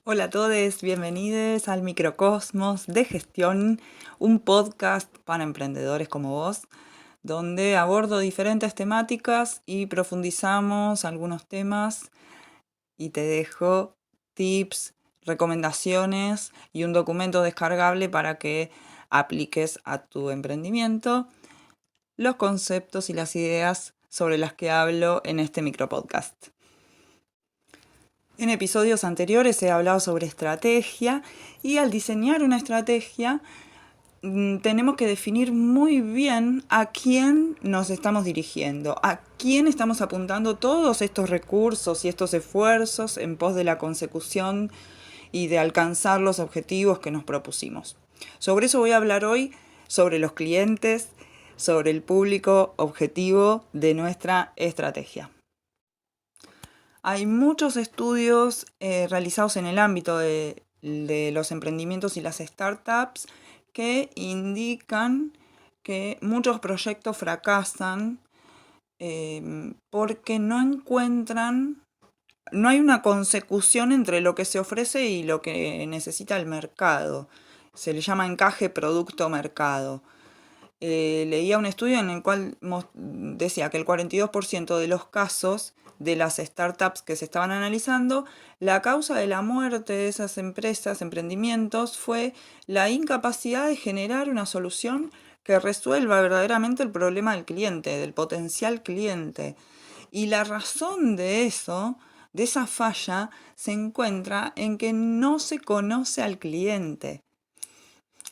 Hola a todos, bienvenidos al Microcosmos de Gestión, un podcast para emprendedores como vos, donde abordo diferentes temáticas y profundizamos algunos temas y te dejo tips, recomendaciones y un documento descargable para que apliques a tu emprendimiento los conceptos y las ideas sobre las que hablo en este micropodcast. En episodios anteriores he hablado sobre estrategia y al diseñar una estrategia tenemos que definir muy bien a quién nos estamos dirigiendo, a quién estamos apuntando todos estos recursos y estos esfuerzos en pos de la consecución y de alcanzar los objetivos que nos propusimos. Sobre eso voy a hablar hoy, sobre los clientes, sobre el público objetivo de nuestra estrategia. Hay muchos estudios realizados en el ámbito de los emprendimientos y las startups que indican que muchos proyectos fracasan porque no hay una consecución entre lo que se ofrece y lo que necesita el mercado. Se le llama encaje producto-mercado. Leía un estudio en el cual decía que el 42% de los casos de las startups que se estaban analizando, la causa de la muerte de esas empresas, emprendimientos, fue la incapacidad de generar una solución que resuelva verdaderamente el problema del cliente, del potencial cliente. Y la razón de eso, de esa falla, se encuentra en que no se conoce al cliente.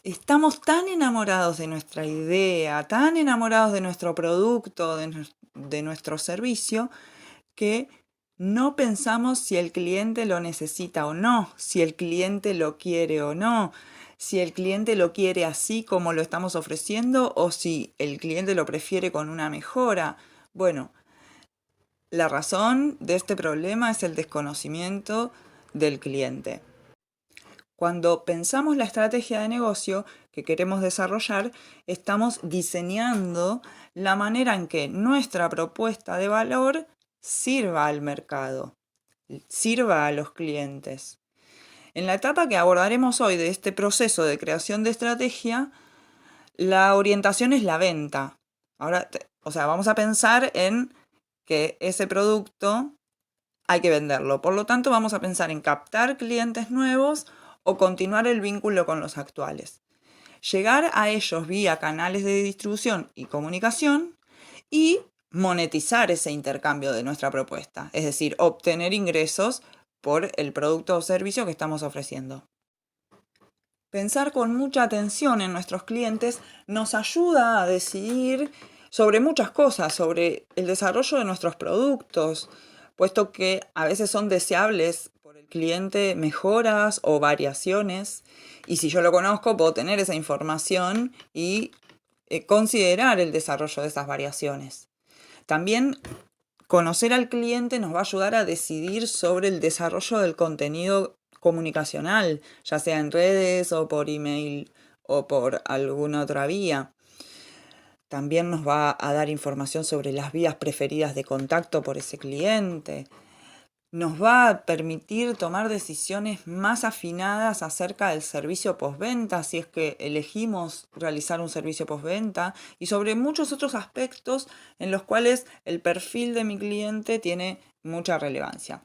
Estamos tan enamorados de nuestra idea, tan enamorados de nuestro producto, de nuestro servicio, que no pensamos si el cliente lo necesita o no, si el cliente lo quiere o no, si el cliente lo quiere así como lo estamos ofreciendo o si el cliente lo prefiere con una mejora. Bueno, la razón de este problema es el desconocimiento del cliente. Cuando pensamos la estrategia de negocio que queremos desarrollar, estamos diseñando la manera en que nuestra propuesta de valor sirva al mercado, sirva a los clientes. En la etapa que abordaremos hoy de este proceso de creación de estrategia, la orientación es la venta. Ahora, vamos a pensar en que ese producto hay que venderlo. Por lo tanto, vamos a pensar en captar clientes nuevos o continuar el vínculo con los actuales. Llegar a ellos vía canales de distribución y comunicación y monetizar ese intercambio de nuestra propuesta, es decir, obtener ingresos por el producto o servicio que estamos ofreciendo. Pensar con mucha atención en nuestros clientes nos ayuda a decidir sobre muchas cosas, sobre el desarrollo de nuestros productos, puesto que a veces son deseables por el cliente mejoras o variaciones, y si yo lo conozco puedo tener esa información y considerar el desarrollo de esas variaciones. También conocer al cliente nos va a ayudar a decidir sobre el desarrollo del contenido comunicacional, ya sea en redes o por email o por alguna otra vía. También nos va a dar información sobre las vías preferidas de contacto por ese cliente. Nos va a permitir tomar decisiones más afinadas acerca del servicio postventa, si es que elegimos realizar un servicio postventa, y sobre muchos otros aspectos en los cuales el perfil de mi cliente tiene mucha relevancia.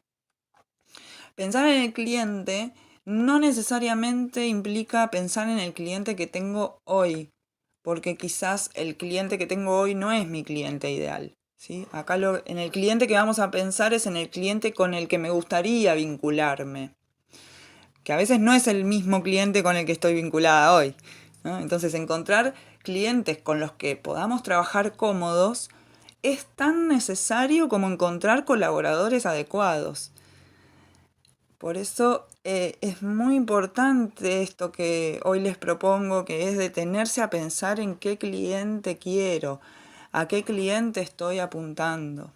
Pensar en el cliente no necesariamente implica pensar en el cliente que tengo hoy, porque quizás el cliente que tengo hoy no es mi cliente ideal. ¿Sí? Acá en el cliente que vamos a pensar es en el cliente con el que me gustaría vincularme, que a veces no es el mismo cliente con el que estoy vinculada hoy, ¿no? Entonces encontrar clientes con los que podamos trabajar cómodos es tan necesario como encontrar colaboradores adecuados. Por eso es muy importante esto que hoy les propongo, que es detenerse a pensar en qué cliente quiero, a qué cliente estoy apuntando.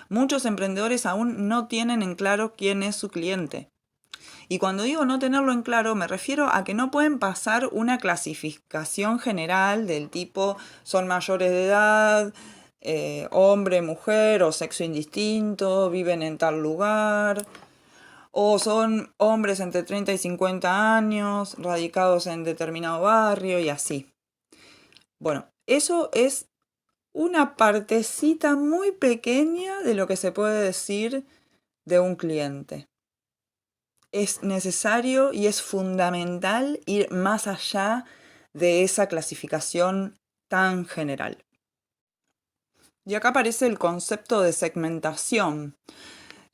Muchos emprendedores aún no tienen en claro quién es su cliente. Y cuando digo no tenerlo en claro, me refiero a que no pueden pasar una clasificación general del tipo son mayores de edad, hombre, mujer o sexo indistinto, viven en tal lugar, o son hombres entre 30 y 50 años, radicados en determinado barrio y así. Bueno, eso es una partecita muy pequeña de lo que se puede decir de un cliente. Es necesario y es fundamental ir más allá de esa clasificación tan general. Y acá aparece el concepto de segmentación,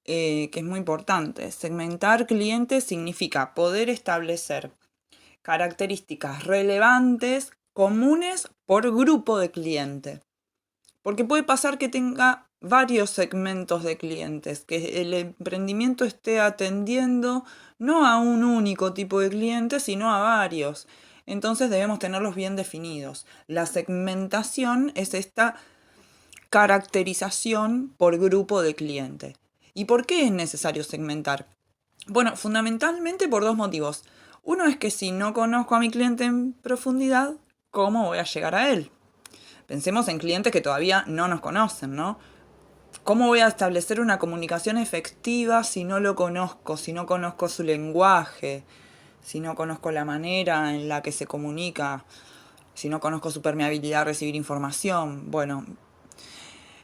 que es muy importante. Segmentar clientes significa poder establecer características relevantes comunes por grupo de cliente. Porque puede pasar que tenga varios segmentos de clientes, que el emprendimiento esté atendiendo no a un único tipo de cliente, sino a varios. Entonces debemos tenerlos bien definidos. La segmentación es esta caracterización por grupo de cliente. ¿Y por qué es necesario segmentar? Bueno, fundamentalmente por dos motivos. Uno es que si no conozco a mi cliente en profundidad, ¿cómo voy a llegar a él? Pensemos en clientes que todavía no nos conocen, ¿no? ¿Cómo voy a establecer una comunicación efectiva si no lo conozco, si no conozco su lenguaje, si no conozco la manera en la que se comunica, si no conozco su permeabilidad a recibir información? Bueno,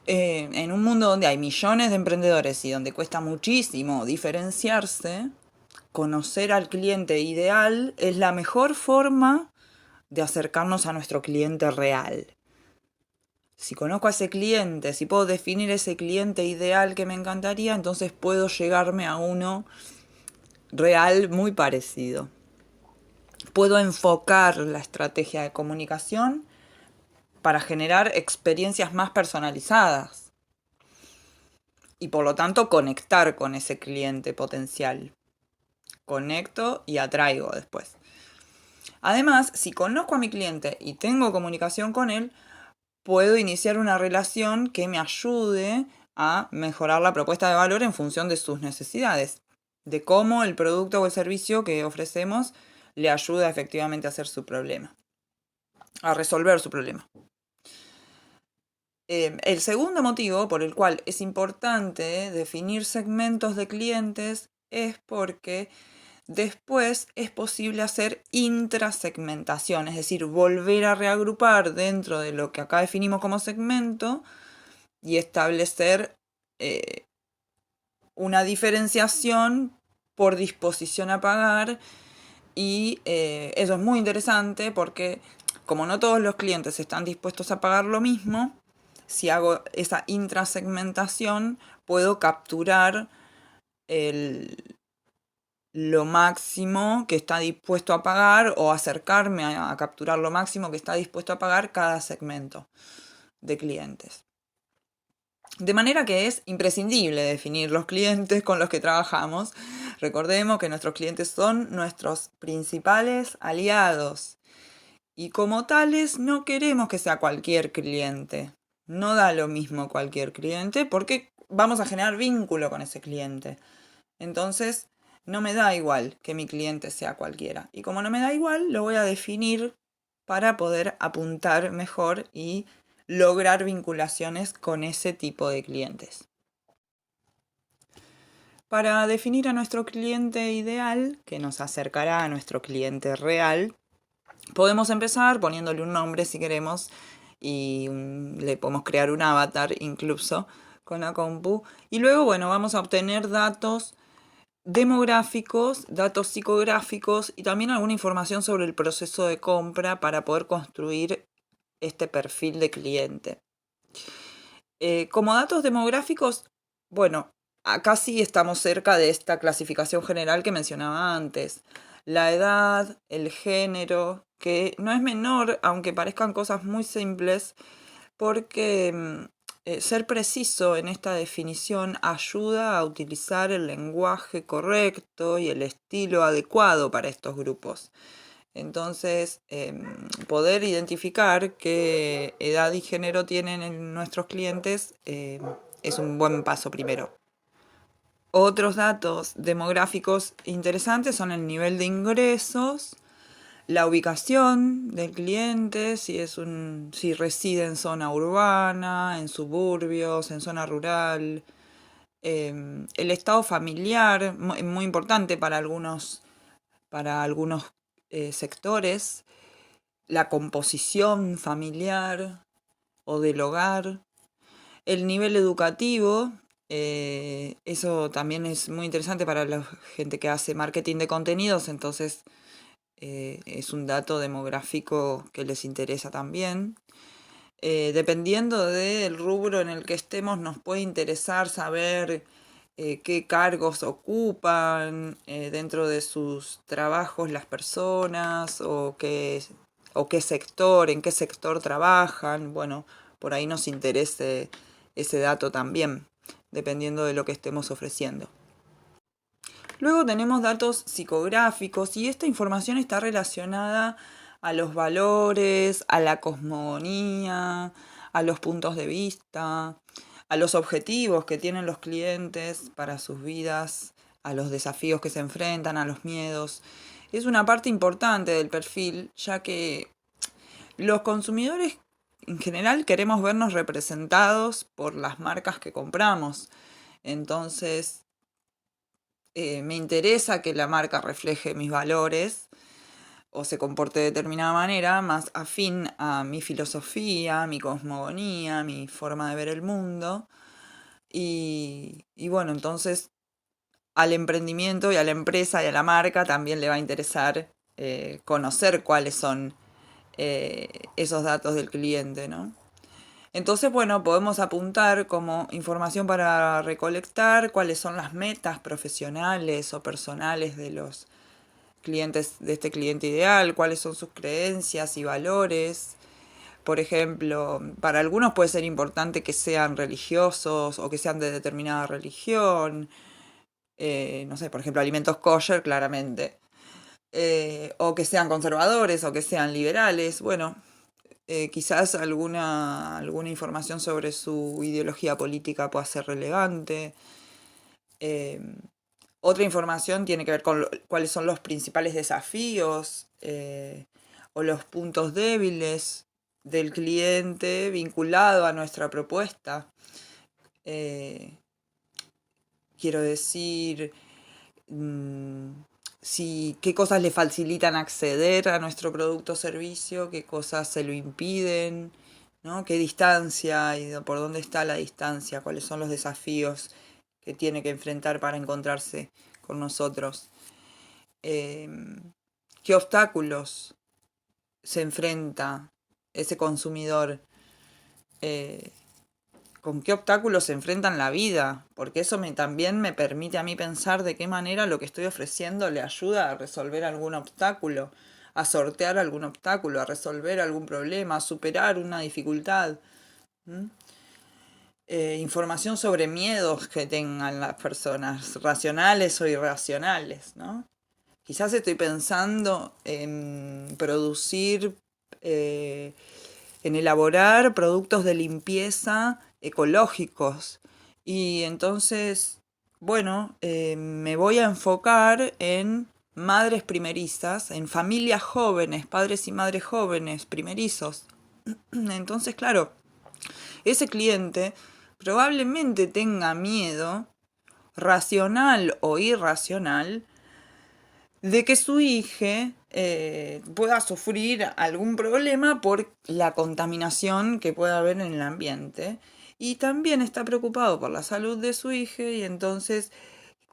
en un mundo donde hay millones de emprendedores y donde cuesta muchísimo diferenciarse, conocer al cliente ideal es la mejor forma de acercarnos a nuestro cliente real. Si conozco a ese cliente, si puedo definir ese cliente ideal que me encantaría, entonces puedo llegarme a uno real muy parecido. Puedo enfocar la estrategia de comunicación para generar experiencias más personalizadas y por lo tanto conectar con ese cliente potencial. Conecto y atraigo después. Además, si conozco a mi cliente y tengo comunicación con él, puedo iniciar una relación que me ayude a mejorar la propuesta de valor en función de sus necesidades, de cómo el producto o el servicio que ofrecemos le ayuda efectivamente a hacer su problema, a resolver su problema. El segundo motivo por el cual es importante definir segmentos de clientes es porque después es posible hacer intrasegmentación, es decir, volver a reagrupar dentro de lo que acá definimos como segmento y establecer una diferenciación por disposición a pagar. Y eso es muy interesante porque como no todos los clientes están dispuestos a pagar lo mismo, si hago esa intrasegmentación puedo capturar lo máximo que está dispuesto a pagar o acercarme a capturar lo máximo que está dispuesto a pagar cada segmento de clientes. De manera que es imprescindible definir los clientes con los que trabajamos. Recordemos que nuestros clientes son nuestros principales aliados y como tales no queremos que sea cualquier cliente. No da lo mismo cualquier cliente porque vamos a generar vínculo con ese cliente. Entonces, no me da igual que mi cliente sea cualquiera. Y como no me da igual, lo voy a definir para poder apuntar mejor y lograr vinculaciones con ese tipo de clientes. Para definir a nuestro cliente ideal, que nos acercará a nuestro cliente real, podemos empezar poniéndole un nombre si queremos y le podemos crear un avatar incluso con la compu. Y luego, bueno, vamos a obtener datos demográficos, datos psicográficos y también alguna información sobre el proceso de compra para poder construir este perfil de cliente. Como datos demográficos, bueno, acá sí estamos cerca de esta clasificación general que mencionaba antes. La edad, el género, que no es menor, aunque parezcan cosas muy simples, porque ser preciso en esta definición ayuda a utilizar el lenguaje correcto y el estilo adecuado para estos grupos. Entonces, poder identificar qué edad y género tienen nuestros clientes es un buen paso primero. Otros datos demográficos interesantes son el nivel de ingresos, la ubicación del cliente, si reside en zona urbana, en suburbios, en zona rural, El estado familiar, muy importante para algunos sectores, la composición familiar o del hogar, el nivel educativo, eso también es muy interesante para la gente que hace marketing de contenidos, entonces es un dato demográfico que les interesa también. Dependiendo del rubro en el que estemos, nos puede interesar saber qué cargos ocupan dentro de sus trabajos las personas o qué sector, en qué sector trabajan. Bueno, por ahí nos interese ese dato también, dependiendo de lo que estemos ofreciendo. Luego tenemos datos psicográficos y esta información está relacionada a los valores, a la cosmogonía, a los puntos de vista, a los objetivos que tienen los clientes para sus vidas, a los desafíos que se enfrentan, a los miedos. Es una parte importante del perfil, ya que los consumidores en general queremos vernos representados por las marcas que compramos. Entonces, me interesa que la marca refleje mis valores o se comporte de determinada manera, más afín a mi filosofía, mi cosmogonía, mi forma de ver el mundo. Y bueno, entonces al emprendimiento y a la empresa y a la marca también le va a interesar conocer cuáles son esos datos del cliente, ¿no? Entonces, bueno, podemos apuntar como información para recolectar cuáles son las metas profesionales o personales de los clientes, de este cliente ideal, cuáles son sus creencias y valores. Por ejemplo, para algunos puede ser importante que sean religiosos o que sean de determinada religión. No sé, por ejemplo, alimentos kosher, claramente. O que sean conservadores o que sean liberales. Bueno, quizás alguna información sobre su ideología política pueda ser relevante. Eh, Otra información tiene que ver con cuáles son los principales desafíos o los puntos débiles del cliente vinculado a nuestra propuesta. Eh, Quiero decir, mm, qué cosas le facilitan acceder a nuestro producto o servicio, qué cosas se lo impiden, ¿no? Qué distancia y por dónde está la distancia, cuáles son los desafíos que tiene que enfrentar para encontrarse con nosotros. ¿Qué obstáculos se enfrenta ese consumidor? Eh, ¿Con qué obstáculos se enfrenta en la vida? Porque eso también me permite a mí pensar de qué manera lo que estoy ofreciendo le ayuda a resolver algún obstáculo, a sortear algún obstáculo, a resolver algún problema, a superar una dificultad. Información sobre miedos que tengan las personas, racionales o irracionales, ¿no? Quizás estoy pensando en producir, en elaborar productos de limpieza ecológicos. Y entonces, bueno, me voy a enfocar en madres primerizas, en familias jóvenes, padres y madres jóvenes, primerizos. Entonces, claro, ese cliente probablemente tenga miedo, racional o irracional, de que su hija pueda sufrir algún problema por la contaminación que pueda haber en el ambiente. Y también está preocupado por la salud de su hija y entonces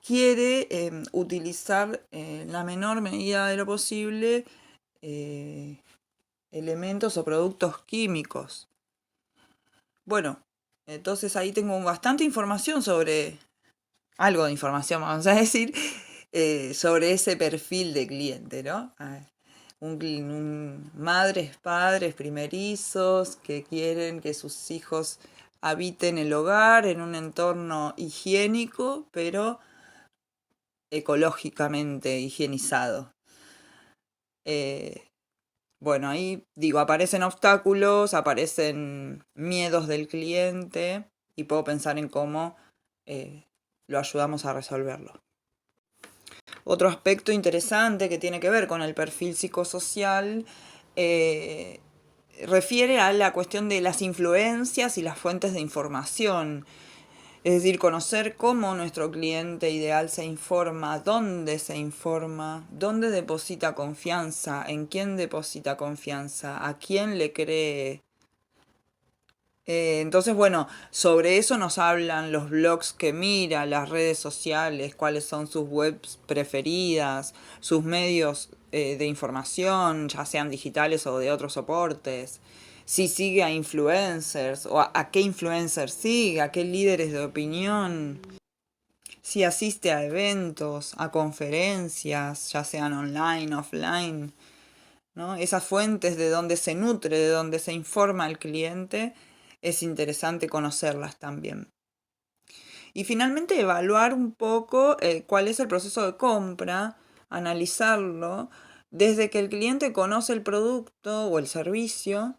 quiere utilizar en la menor medida de lo posible eh, elementos o productos químicos. Bueno, entonces ahí tengo bastante información sobre, algo de información, vamos a decir, sobre ese perfil de cliente, ¿no? Madres, padres primerizos que quieren que sus hijos habiten el hogar en un entorno higiénico, pero ecológicamente higienizado. Bueno, ahí digo, aparecen obstáculos, aparecen miedos del cliente y puedo pensar en cómo lo ayudamos a resolverlo. Otro aspecto interesante que tiene que ver con el perfil psicosocial refiere a la cuestión de las influencias y las fuentes de información. Es decir, conocer cómo nuestro cliente ideal se informa, dónde deposita confianza, en quién deposita confianza, a quién le cree. Entonces, bueno, sobre eso nos hablan los blogs que mira, las redes sociales, cuáles son sus webs preferidas, sus medios de información, ya sean digitales o de otros soportes. Si sigue a influencers o a qué influencers sigue, a qué líderes de opinión. Si asiste a eventos, a conferencias, ya sean online, offline, ¿no? Esas fuentes de donde se nutre, de donde se informa el cliente, es interesante conocerlas también. Y finalmente evaluar un poco cuál es el proceso de compra, analizarlo, desde que el cliente conoce el producto o el servicio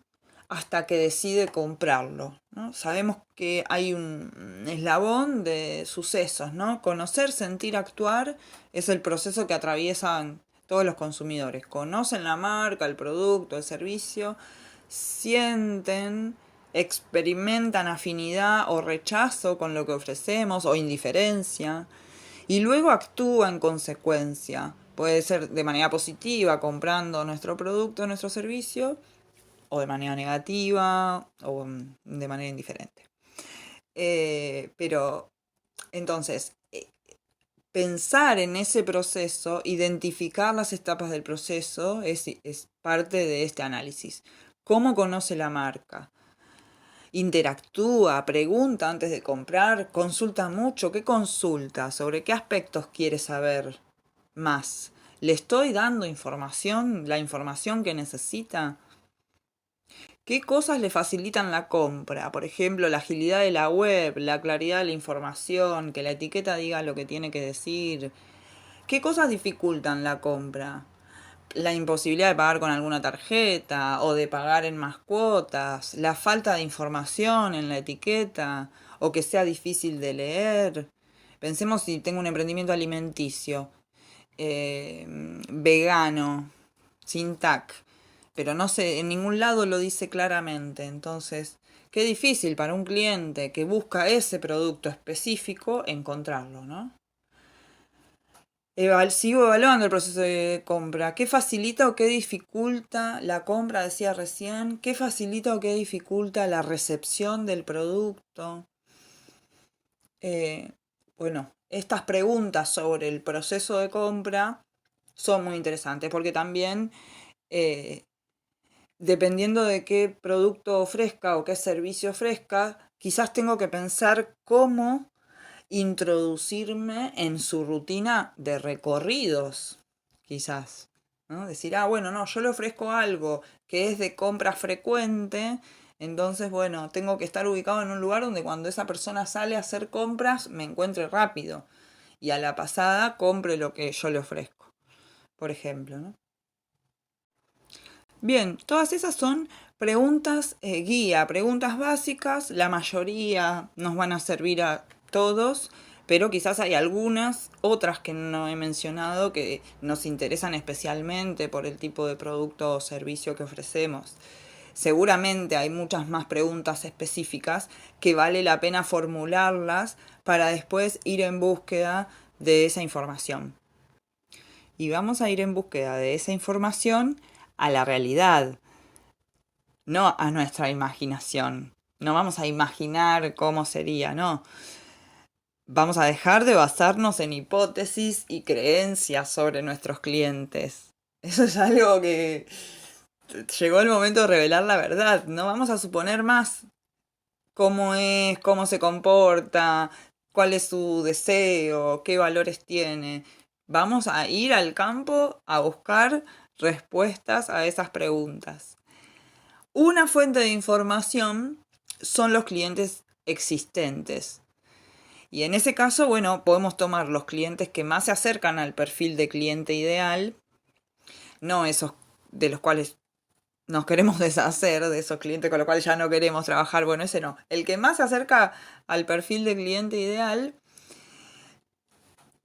hasta que decide comprarlo, ¿no? Sabemos que hay un eslabón de sucesos, ¿no? Conocer, sentir, actuar es el proceso que atraviesan todos los consumidores. Conocen la marca, el producto, el servicio, sienten, experimentan afinidad o rechazo con lo que ofrecemos o indiferencia y luego actúa en consecuencia. Puede ser de manera positiva, comprando nuestro producto, nuestro servicio, o de manera negativa o de manera indiferente. Pero entonces, pensar en ese proceso, identificar las etapas del proceso, es parte de este análisis. ¿Cómo conoce la marca? Interactúa, pregunta antes de comprar, consulta mucho. ¿Qué consulta? ¿Sobre qué aspectos quiere saber más? ¿Le estoy dando información, la información que necesita? ¿Qué cosas le facilitan la compra? Por ejemplo, la agilidad de la web, la claridad de la información, que la etiqueta diga lo que tiene que decir. ¿Qué cosas dificultan la compra? La imposibilidad de pagar con alguna tarjeta o de pagar en más cuotas, la falta de información en la etiqueta o que sea difícil de leer. Pensemos si tengo un emprendimiento alimenticio, vegano, sin TAC, pero no sé, en ningún lado lo dice claramente. Entonces, qué difícil para un cliente que busca ese producto específico encontrarlo, ¿no? Sigo evaluando el proceso de compra. ¿Qué facilita o qué dificulta la compra? Decía recién. ¿Qué facilita o qué dificulta la recepción del producto? Eh, bueno, estas preguntas sobre el proceso de compra son muy interesantes porque también, eh, dependiendo de qué producto ofrezca o qué servicio ofrezca, quizás tengo que pensar cómo introducirme en su rutina de recorridos, quizás, ¿no? Decir, bueno, no, yo le ofrezco algo que es de compra frecuente, entonces, bueno, tengo que estar ubicado en un lugar donde cuando esa persona sale a hacer compras me encuentre rápido y a la pasada compre lo que yo le ofrezco, por ejemplo, ¿no? Bien, todas esas son preguntas guía, preguntas básicas, la mayoría nos van a servir a todos, pero quizás hay algunas, otras que no he mencionado, que nos interesan especialmente por el tipo de producto o servicio que ofrecemos. Seguramente hay muchas más preguntas específicas que vale la pena formularlas para después ir en búsqueda de esa información. Y vamos a ir en búsqueda de esa información a la realidad, no a nuestra imaginación. No vamos a imaginar cómo sería, no. Vamos a dejar de basarnos en hipótesis y creencias sobre nuestros clientes. Eso es algo que llegó el momento de revelar la verdad. No vamos a suponer más cómo es, cómo se comporta, cuál es su deseo, qué valores tiene. Vamos a ir al campo a buscar respuestas a esas preguntas. Una fuente de información son los clientes existentes. Y en ese caso, bueno, podemos tomar los clientes que más se acercan al perfil de cliente ideal, no esos de los cuales nos queremos deshacer, de esos clientes con los cuales ya no queremos trabajar, bueno, ese no. El que más se acerca al perfil de cliente ideal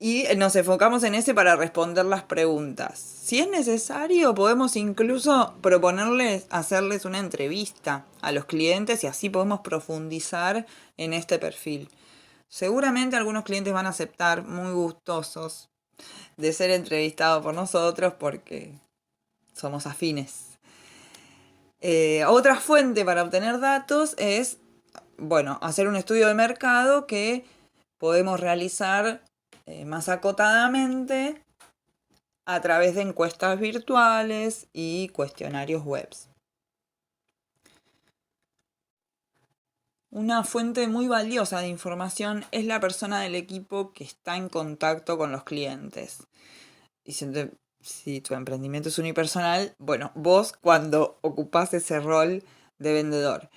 y nos enfocamos en ese para responder las preguntas. Si es necesario, podemos incluso proponerles hacerles una entrevista a los clientes y así podemos profundizar en este perfil. Seguramente algunos clientes van a aceptar muy gustosos de ser entrevistados por nosotros porque somos afines. Otra fuente para obtener datos es, bueno, hacer un estudio de mercado que podemos realizar más acotadamente a través de encuestas virtuales y cuestionarios web. Una fuente muy valiosa de información es la persona del equipo que está en contacto con los clientes. Y si tu emprendimiento es unipersonal, bueno, vos cuando ocupás ese rol de vendedor.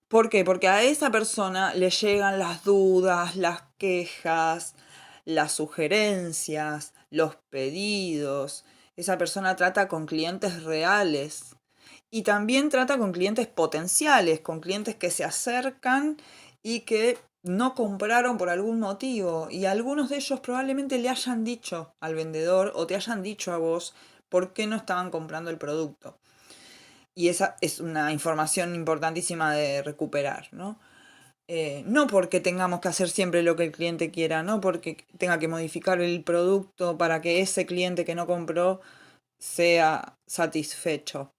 ¿Por qué? Porque a esa persona le llegan las dudas, las quejas, las sugerencias, los pedidos. Esa persona trata con clientes reales y también trata con clientes potenciales, con clientes que se acercan y que no compraron por algún motivo. Y algunos de ellos probablemente le hayan dicho al vendedor o te hayan dicho a vos por qué no estaban comprando el producto. Y esa es una información importantísima de recuperar, ¿no? No porque tengamos que hacer siempre lo que el cliente quiera, no porque tenga que modificar el producto para que ese cliente que no compró sea satisfecho,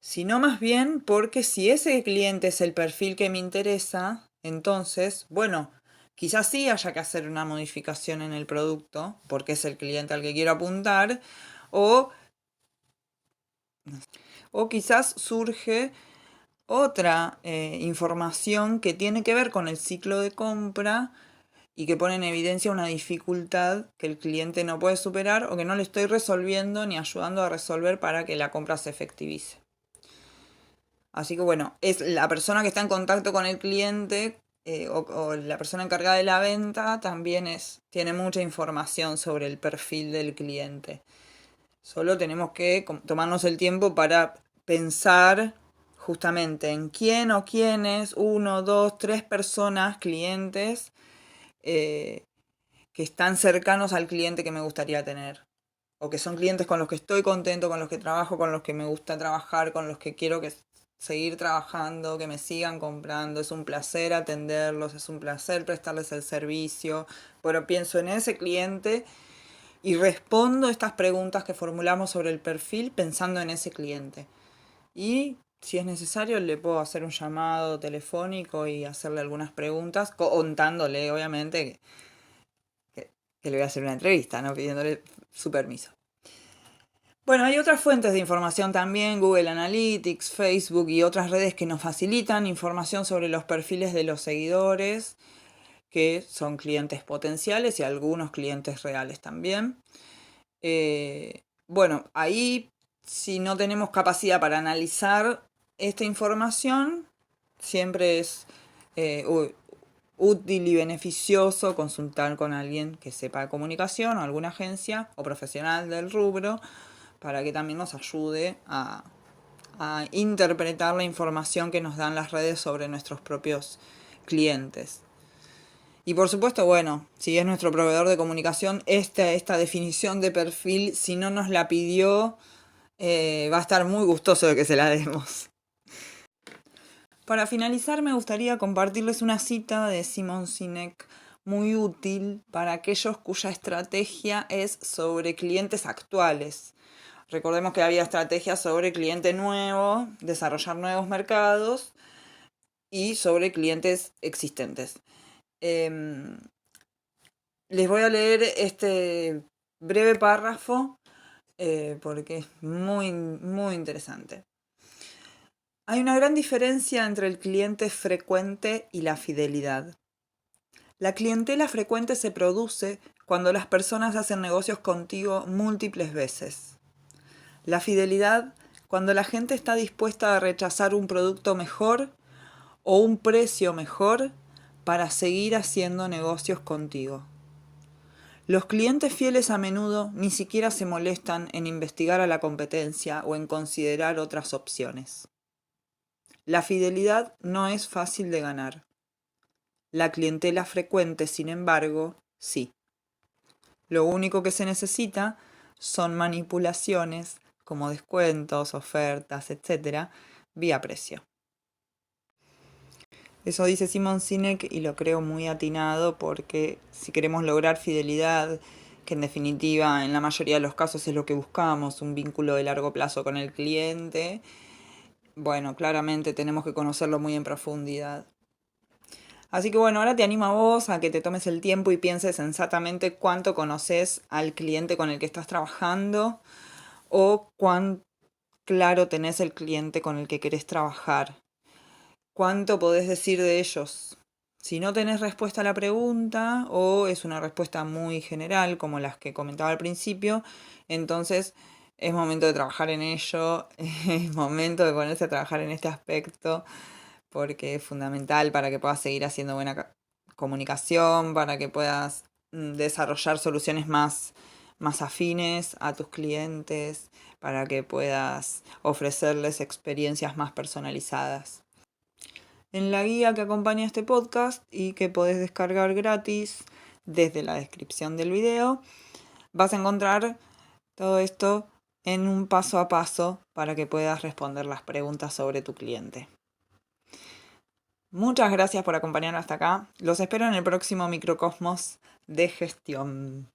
sino más bien porque si ese cliente es el perfil que me interesa, entonces, bueno, quizás sí haya que hacer una modificación en el producto, porque es el cliente al que quiero apuntar, o, o quizás surge otra información que tiene que ver con el ciclo de compra y que pone en evidencia una dificultad que el cliente no puede superar o que no le estoy resolviendo ni ayudando a resolver para que la compra se efectivice. Así que bueno, es la persona que está en contacto con el cliente o la persona encargada de la venta también tiene mucha información sobre el perfil del cliente. Solo tenemos que tomarnos el tiempo para pensar justamente en quién o quiénes, uno, dos, tres personas, clientes, eh, que están cercanos al cliente que me gustaría tener. O que son clientes con los que estoy contento, con los que trabajo, con los que me gusta trabajar, con los que quiero seguir trabajando, que me sigan comprando. Es un placer atenderlos, es un placer prestarles el servicio. Pero pienso en ese cliente y respondo estas preguntas que formulamos sobre el perfil pensando en ese cliente. Y si es necesario le puedo hacer un llamado telefónico y hacerle algunas preguntas, contándole obviamente que le voy a hacer una entrevista, ¿no? Pidiéndole su permiso. Bueno, hay otras fuentes de información también, Google Analytics, Facebook y otras redes que nos facilitan información sobre los perfiles de los seguidores, que son clientes potenciales y algunos clientes reales también. Bueno, ahí si no tenemos capacidad para analizar esta información, siempre es útil y beneficioso consultar con alguien que sepa de comunicación o alguna agencia o profesional del rubro para que también nos ayude a interpretar la información que nos dan las redes sobre nuestros propios clientes. Y por supuesto, bueno, si es nuestro proveedor de comunicación, esta definición de perfil, si no nos la pidió, va a estar muy gustoso de que se la demos. Para finalizar, me gustaría compartirles una cita de Simon Sinek muy útil para aquellos cuya estrategia es sobre clientes actuales. Recordemos que había estrategias sobre cliente nuevo, desarrollar nuevos mercados y sobre clientes existentes. Les voy a leer este breve párrafo porque es muy, muy interesante. Hay una gran diferencia entre el cliente frecuente y la fidelidad. La clientela frecuente se produce cuando las personas hacen negocios contigo múltiples veces. La fidelidad cuando la gente está dispuesta a rechazar un producto mejor o un precio mejor para seguir haciendo negocios contigo. Los clientes fieles a menudo ni siquiera se molestan en investigar a la competencia o en considerar otras opciones. La fidelidad no es fácil de ganar. La clientela frecuente, sin embargo, sí. Lo único que se necesita son manipulaciones como descuentos, ofertas, etc., vía precio. Eso dice Simon Sinek y lo creo muy atinado porque si queremos lograr fidelidad, que en definitiva en la mayoría de los casos es lo que buscamos, un vínculo de largo plazo con el cliente, bueno, claramente tenemos que conocerlo muy en profundidad. Así que bueno, ahora te animo a vos a que te tomes el tiempo y pienses sensatamente cuánto conoces al cliente con el que estás trabajando o cuán claro tenés el cliente con el que querés trabajar. ¿Cuánto podés decir de ellos? Si no tenés respuesta a la pregunta o es una respuesta muy general como las que comentaba al principio, entonces es momento de trabajar en ello, es momento de ponerse a trabajar en este aspecto porque es fundamental para que puedas seguir haciendo buena comunicación, para que puedas desarrollar soluciones más afines a tus clientes, para que puedas ofrecerles experiencias más personalizadas. En la guía que acompaña este podcast y que podés descargar gratis desde la descripción del video, vas a encontrar todo esto en un paso a paso para que puedas responder las preguntas sobre tu cliente. Muchas gracias por acompañarme hasta acá. Los espero en el próximo Microcosmos de Gestión.